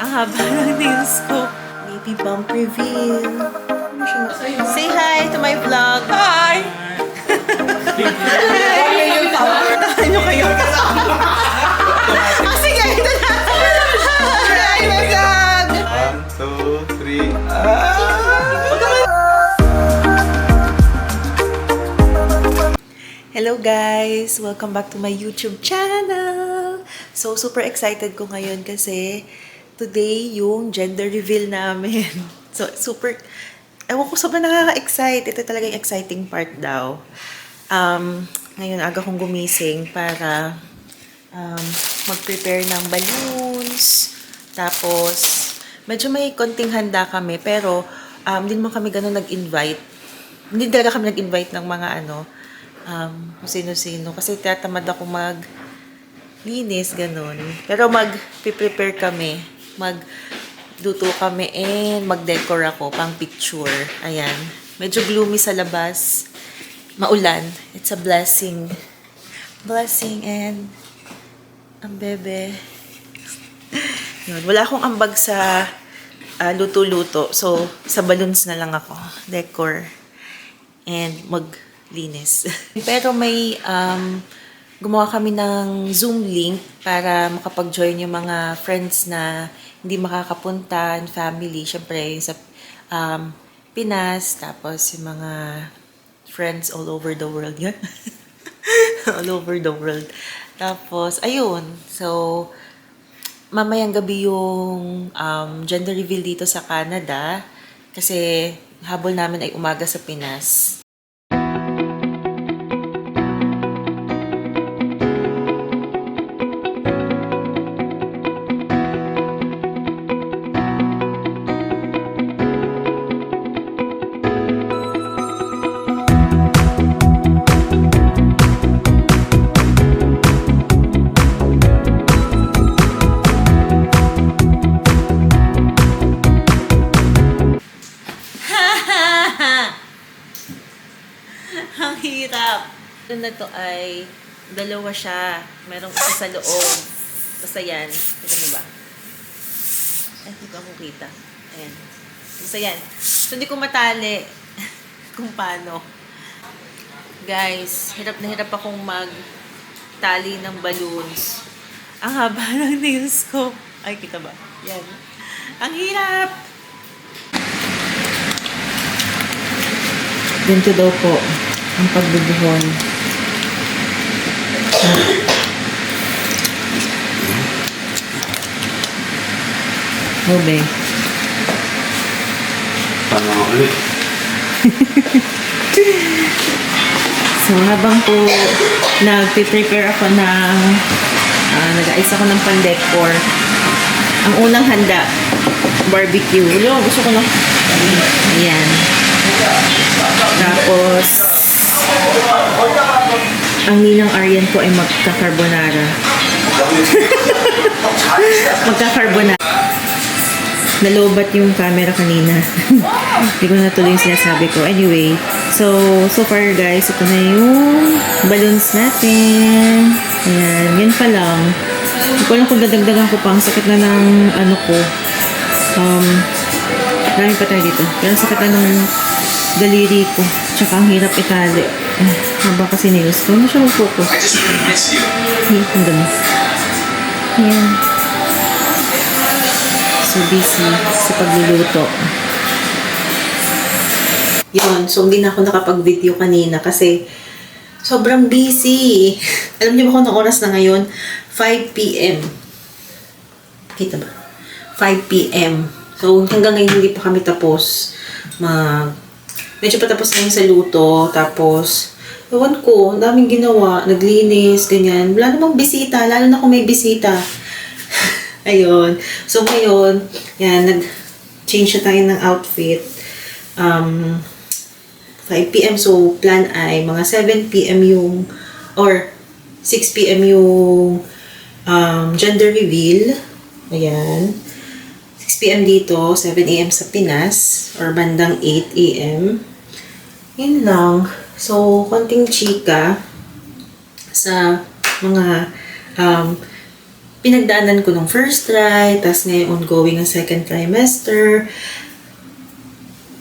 Ang haba ng nails ko. Baby bump reveal. Say hi to my vlog. Hi! Ano kayo? Ah, sige, ito na. Hi, my vlog! 1, 2, 3. Hello guys! Welcome back to my YouTube channel! So, super excited ko ngayon kasi today yung gender reveal namin. So, ewan ko, sobrang nakaka-excite. Ito talaga yung exciting part daw. Ngayon, aga kong gumising para mag-prepare ng balloons. Tapos, medyo may konting handa kami, pero hindi mo kami ganun nag-invite. Hindi talaga kami nag-invite ng mga kung sino-sino. Kasi tatamad ako mag-linis, ganun. Pero mag-prepare kami. Magluto kami and mag-decor ako pang picture. Ayan. Medyo gloomy sa labas. Maulan. It's a blessing. Blessing and ang bebe. Yun. Wala akong ambag sa luto-luto. So, sa balloons na lang ako. Decor. And maglinis. Pero may gumawa kami ng Zoom link para makapag-join yung mga friends na hindi makakapunta and family. Siyempre, sa Pinas, tapos yung mga friends all over the world. Yan. All over the world. Tapos, ayun. So, mamayang gabi yung gender reveal dito sa Canada. Kasi habol namin ay umaga sa Pinas. Ang hirap. Ito na to ay dalawa siya. Merong isa sa loob. Basta yan. Ito mo ba? Ay, hindi ko ako kita. Ayan. Basta yan. So, hindi ko matali kung paano. Guys, hirap na hirap akong magtali ng balloons. Ang haba ng nails ko. Ay, kita ba? Yan. Ang hirap! Ganito daw po ang pagbubuhon. Hobe. Paano ulit? So, habang po nag-prepare ako ng nag-ayos ako ng pan-decor. Ang unang handa, barbecue. Gusto ko na. Ayan. Tapos, ang ninang Aryan po ay magka-carbonara. Magka-carbonara. Nalobat yung camera kanina. Hindi ko natuloy yung sinasabi ko. Anyway, so far guys, ito na yung balloons natin. Ayan, yan pa lang. Hindi ko alam kung dadagdagan ko pa. Ang sakit na ng ko. Dami pa tayo dito. Pero ang sakit na ng daliri ko. Tsaka ang hirap itali. Haba kasi nails ko. Hindi siya mag-focus. Ang ganda. Ayan. So busy sa pagluluto. Yun. So hindi na ako nakapag-video kanina kasi sobrang busy. Alam niyo ba kung anong oras na ngayon? 5 p.m. Kita ba? 5 p.m. So hanggang ngayon hindi pa kami tapos medyo patapos na yung sa luto. Tapos ewan ko, daming ginawa, naglinis, ganyan. Wala namang bisita, lalo na kung may bisita. Ayun. So, ngayon, yan, nag-change na tayo ng outfit. 5 p.m. So, plan ay mga 7 p.m. or 6 p.m. yung gender reveal. Ayan. 6 p.m. dito, 7 a.m. sa Pinas, or bandang 8 a.m. Yun lang. So, konting chika sa mga pinagdaanan ko nung first try, tapos ngayon ongoing ang second trimester.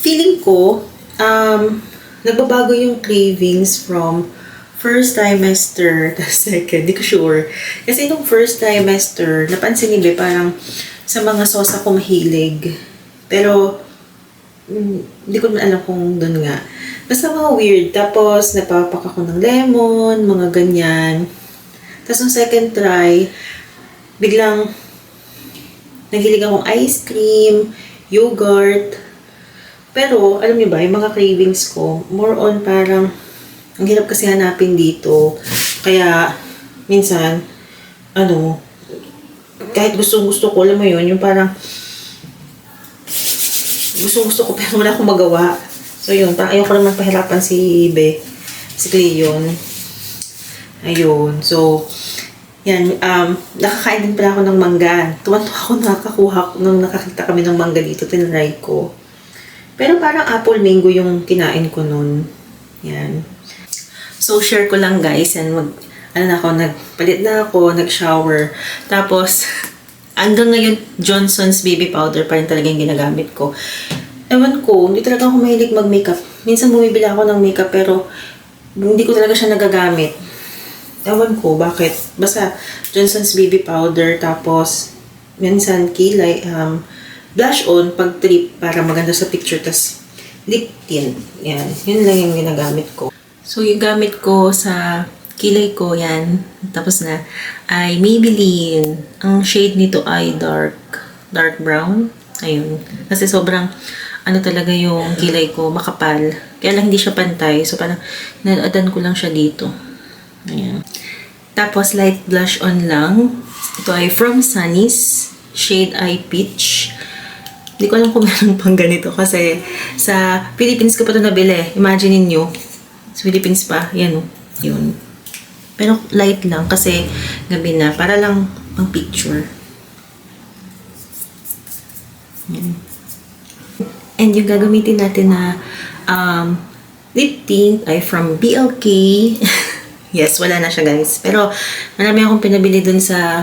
Feeling ko, nagbabago yung cravings from first trimester to second. Di ko sure. Kasi nung first trimester, napansin nila parang sa mga sauce ako mahilig. Pero, hindi ko naman alam kung doon nga. Basta mga weird. Tapos, napapak ako ng lemon, mga ganyan. Tapos, nung second try, biglang naghilig akong ice cream, yogurt. Pero, alam niyo ba, yung mga cravings ko, more on parang, ang hirap kasi hanapin dito. Kaya, minsan, kahit gusto ko, alam mo yun, yung parang, gusto ko pero wala akong magawa. So yun, parang ayoko naman pahirapan si Cleon. Ayun, so, yan, nakakain din pala ako ng mangga. Tuwan-tuwa ako nakakakuha nung nakakita kami ng mangga dito, tinry ko. Pero parang apple mango yung kinain ko nun. Yan. So, share ko lang guys, yan, nagpalit na ako, nag-shower. Tapos, hanggang ngayon, Johnson's baby powder pa rin talaga yung ginagamit ko. Ewan ko, hindi talaga ako mahilig mag-makeup. Minsan bumibili ako ng makeup pero hindi ko talaga siya nagagamit. Ewan ko, bakit? Basta Johnson's baby powder, tapos minsan kilay, blush on pag trip para maganda sa picture, tas lip tint. Yan, yun lang yung ginagamit ko. So, yung gamit ko sa kilay ko, yan, tapos na, ay Maybelline. Ang shade nito ay dark brown. Ayun. Kasi sobrang, talaga yung kilay ko, makapal. Kaya lang hindi siya pantay. So, parang, naladan ko lang siya dito. Ayan. Tapos, light blush on lang. Ito ay from Sunny's. Shade ay peach. Hindi ko alam kung meron pang ganito kasi sa Philippines ko pa ito nabili. Imagine niyo sa Philippines pa. Yan, yun. Pero light lang kasi gabi na. Para lang pang picture. Yan. And yung gagamitin natin na lip tint ay from BLK. Yes, wala na siya guys. Pero marami akong pinabili dun sa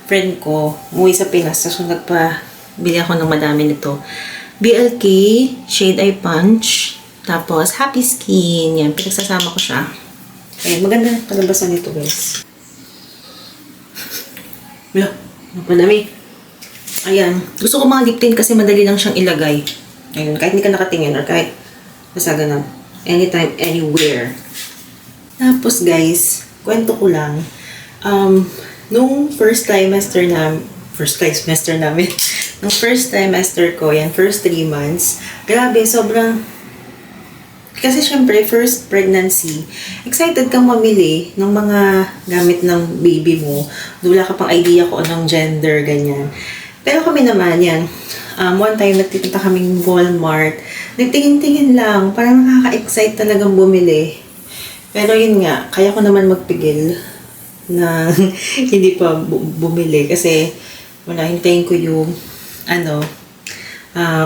friend ko. Umuwi sa Pinas. So nagpabili ako ng madami nito. BLK, shade ay punch. Tapos Happy Skin. Yan, pinagsasama ko siya. Ayan, maganda kalabasan nito guys. Wala, napadami. Ayan, gusto ko mga lip tint kasi madali lang siyang ilagay. Ayun, kahit hindi ka nakatingin or kahit basta ganun. Anytime, anywhere. Tapos guys, kwento ko lang. Nung first trimester namin, nung first trimester ko, yan, first 3 months, grabe, sobrang, kasi syempre, first pregnancy, excited kang mamili ng mga gamit ng baby mo. Wala ka pang idea kung anong gender, ganyan. Pero kami naman, yan, one time nagtipunta kaming Walmart, nagtingin-tingin lang, parang nakaka-excite talagang bumili. Pero yun nga, kaya ko naman magpigil na hindi pa bumili kasi wala, hintayin ko yung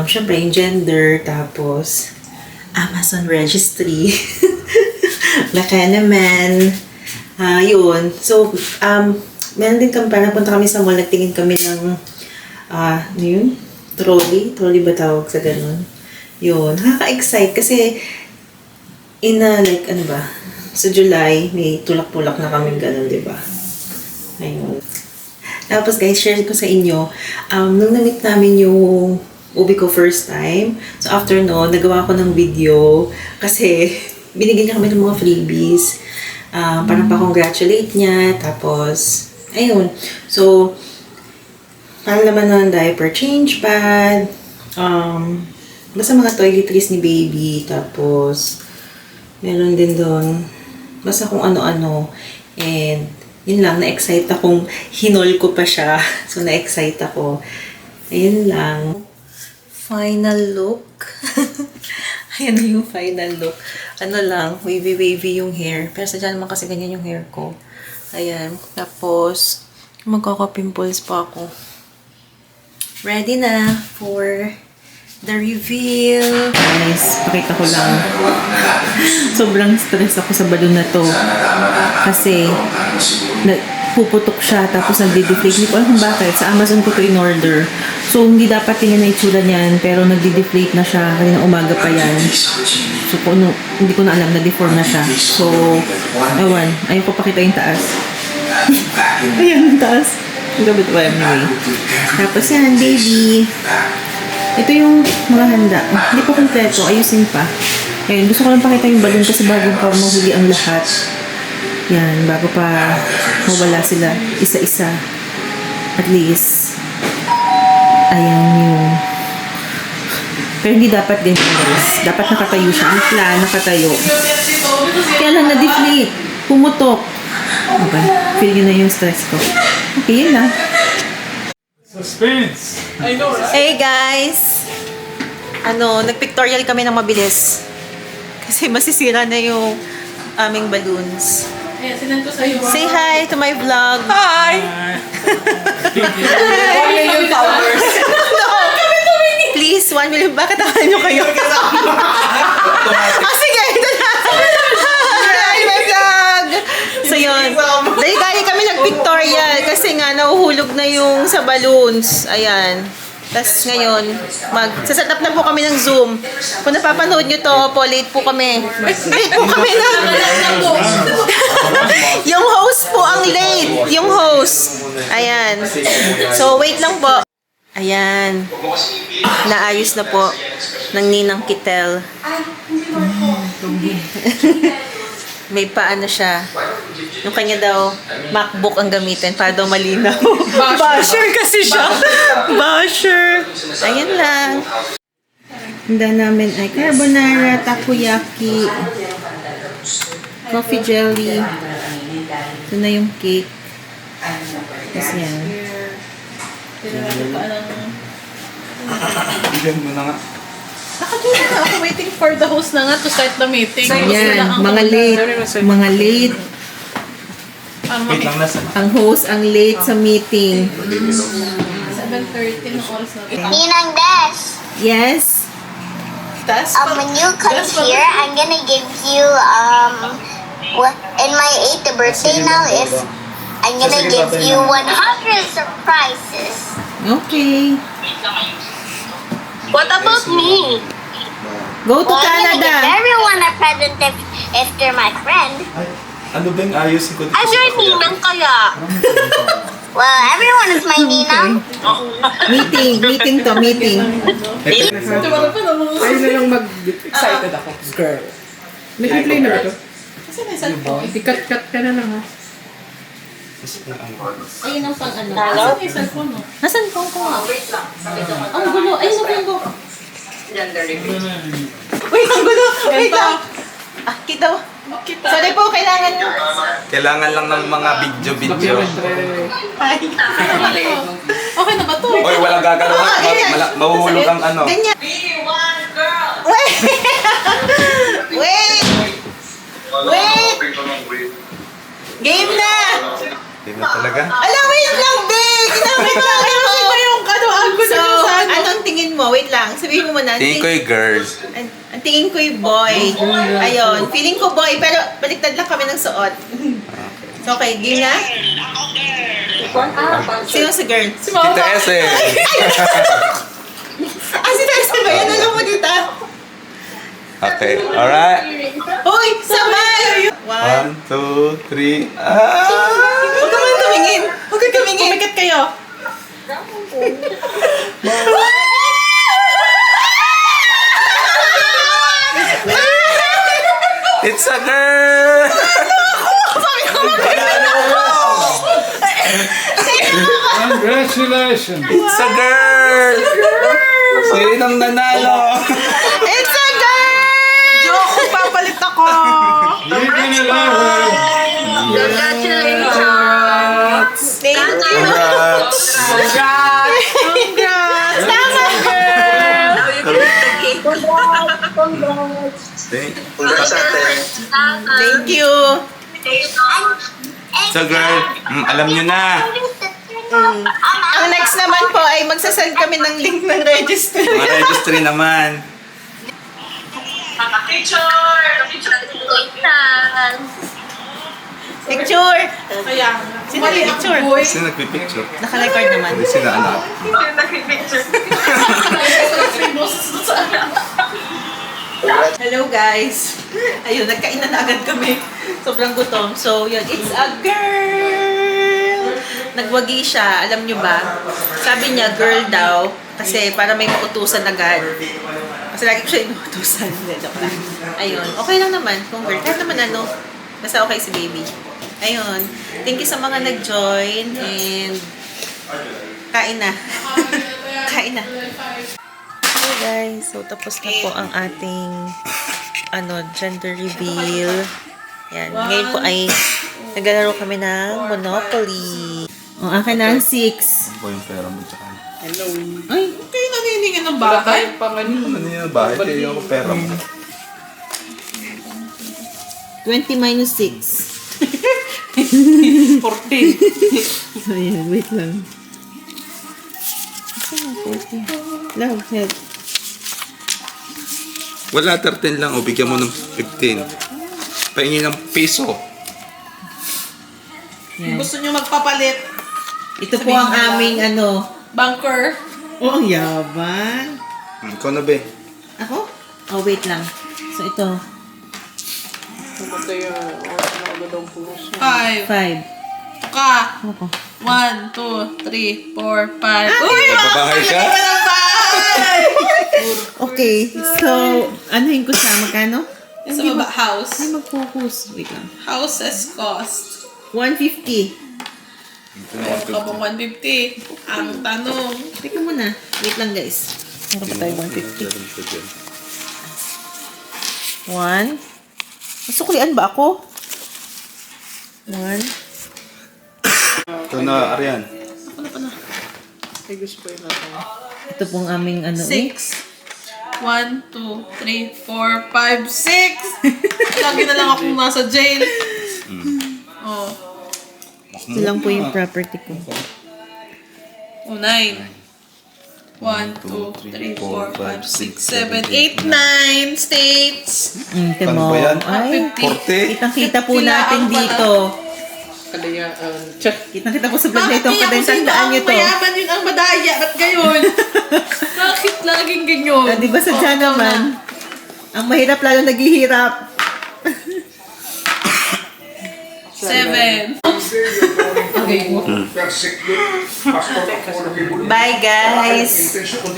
syempre yung gender, tapos Amazon registry. Baka naman. Yun. So, meron din kami, parang punta kami sa mall, nagtingin kami ng yun? Trolley? Trolley ba tawag sa ganun? Yun. Nakaka-excite kasi sa July, may tulak-tulak na kami ganun, di ba? Ayun. Tapos guys, share ko sa inyo, nung na-meet namin yung ubi ko first time, so after nagawa ko ng video kasi binigyan niya kami ng mga freebies. Parang pa-congratulate niya, tapos, ayun. So, parang laman ng diaper change pad, basta mga toiletries ni baby, tapos, meron din doon, basta kung ano-ano, and, yun lang, na-excite akong, hinol ko pa siya, so na-excite ako. Ayun lang. Final look. Ayan na yung final look. Wavy-wavy yung hair. Pero sadya naman kasi ganyan yung hair ko. Ayan. Tapos, magkaka-pimples pa ako. Ready na for the reveal. Guys, pakita ko lang. Sobrang stress ako sa balon na to. Kasi, puputok siya tapos nagdi-deflate. Hindi ko alam kung bakit. Sa Amazon ko to in order. So, hindi dapat tingnan na itsura niyan pero nagdi-deflate na siya. Kanina umaga pa yan. So, kung ano, hindi ko na alam, na-deform na siya. So, ewan. Ayaw ko pakita yung taas. Ayan, yung taas. Ang gabit ba anyway. Tapos yan, baby. Ito yung mga handa. Hindi pa kompleto. Ayusin pa. Ayun, gusto ko lang pakita yung balon kasi bago pa mahuli ang lahat. Yan, bago pa mawala sila isa-isa. At least, ayan yung... Pero hindi dapat ganyan guys. Dapat nakatayo siya. Ang plan, nakatayo. Kaya lang na-deflate. Pumutok. Okay, feel nyo na yung stress ko. Okay, yun lang. Suspense! Hey guys! Nag-pictorial kami ng mabilis. Kasi masisira na yung aming balloons. Ayan, sinan ko sa'yo. Say hi to my vlog. Hi! Yung followers. Please, 1 million. Bakit tahan nyo kayo? Sige, ito na. Hi, my vlog! So yun. Dahil galing kami nag-pictorial kasi nga nahuhulog na yung sa balloons. Ayan. Tapos ngayon, set up na po kami ng Zoom. Kung napapanood nyo to, late po kami. Late po kami na. Yung host po ang late. Yung host. Ayan. So, wait lang po. Ayan. Naayos na po ng Ninang Kitel. May paano siya. Yung kanya daw, MacBook ang gamitin para daw malinaw. Basher kasi siya. Basher. Ayun lang. Handa namin ay carbonara, takoyaki, coffee jelly. Ito na yung cake. Tapos yan. Bigyan mo na nga. Nakatulog na ako waiting for the host na nga to start the meeting. Ayan, mga late. Mga late. Wait lang, nasa. Ang host ang late sa meeting. 7:30 ng oras na. Ninang Des, Yes? when you come here, I'm gonna give you, in my 8th birthday now, I'm gonna give you 100 surprises. Okay. What about me? Go to Well, I'm gonna give Canada. everyone a present if they're my friend. Ano ba yung ayos ko? I'm your ninang kaya. Well, everyone is my ninang. Meeting to, meeting. Ayun na lang mag-excited ako. Girl. Nag-play na ba ito? Kasi may cellphone. I-cut-cut ka na lang ha. Ayun ang pang ano. Kasi may cellphone, no? Nasaan ko nga? Ang gulo. Ayun ang gulo. Wait, ang gulo. Wait lang. Kita. Sorry po, kailangan. Kailangan lang ng mga video. Okay na ba to? Oy, walang gagalaw na. Mahuhulog ang ano. Ganyan. Wait. Wait. Wait. Game na. Hindi na talaga. Alam, wait lang, babe. Ginamit lang. Kasi ba yung angle So, na sa ano? anong tingin mo? Wait lang. Sabihin mo muna. Tingin ko yung girls. Ang tingin ko yung boy. Ayun. Feeling ko boy, pero baliktad lang kami ng suot. So, okay. Game na? Sino si girl? Si Mama. Tita S eh. Si Teresa ba yan? Alam mo dito. Okay, alright. Hoy, sabay! 1, 2, 3. Huwag ka man tumingin. Huwag ka tumingin. Kumikat kayo. It's a girl! Congratulations! It's a girl! Sinong nanalo? It's a girl! Joke, papalit ako. You're gonna love her! Congratulations. Thank you. Congrats! Congrats! Tama, girl! Congrats ate. Thank you. So girl, alam nyo na. Ang next naman po ay magsasend kami ng link ng registry. Mga registry naman. Picture! Kaya, Sino picture? boy. Sino nagpipicture? Naka-record naman. Hindi sila anak. Hello guys! Ayun, nagkain na agad kami. Sobrang gutom. So, yun, it's a girl! Nagwagi siya, alam nyo ba? Sabi niya, girl daw, kasi para may mautusan agad. Kasi lagi ko siya inuutusan. Hindi, joke lang. Ayun, okay lang naman kung girl. Kahit naman ano, basta okay si baby. Ayun, thank you sa mga nag-join and kain na. Kain na. Hey guys, so tapos na po ang ating gender reveal. Yan, ngayon po ay naglalaro kami ng Monopoly. O, akin na ang 6. Ano ba yung pera mo tsaka? Hello. Ay, Kayo naniningin ng Wala bahay. tayong panganin. Ano yung bahay? Kaya yung pera mo. 20 minus 6. 14. So, yan, wait lang. Saan ang 40? Love, help. Wala, 13 lang. O, bigyan mo ng 15. Pahingi ng piso. Yan. Gusto nyo magpapalit. Ito po ang aming Bunker. Oh, ang yabang. Ikaw na, be. Ako? Oh, wait lang. So, ito. Pumatay ang agad ang pulos. 5. 5. Ka. Ako. 1, 2, 3, 4, 5. Uy! Nagbabahay ka? Okay. So, anuhin ko siya. Magkano? Sa baba, house. Ay, mag-focus. Wait lang. Houses cost. 150. Kapag 150. Ang tanong. Teka muna. Wait lang, guys. Meron pa tayo 150. 1. Masuklian ba ako? 1. Ito na, Arian. Ay, gusto ko yung natin. Ito pong aming 6. 1, 2, 3, 4, 5, 6. Lagi na lang akong nasa jail. Oh. Ito lang po yung property ko. Oh, 9. 1, 2, 3, 4, 5, 6, 7, 8, 9 states. Timo. Ano ba yan? Ay, 40? kitang-kita po Pila natin ang pala. dito. Kalayaan. Check. Kitang-kita po sa vlog na Bakit ito. kaya kung Kadang sino tandaan ang nyo to. mayaman yun ang madaya? Ba't gayon? Bakit laging ganyan? Ah, di ba sadya naman? Ang mahirap lalo naghihirap. 7. Bye guys!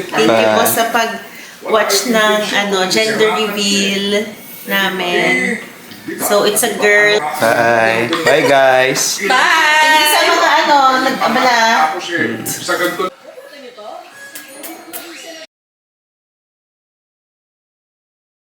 Thank you po sa pag-watch ng gender reveal namin. So, it's a girl. Bye. Bye, guys. Bye! Sa mga nag-abala. Sa ganito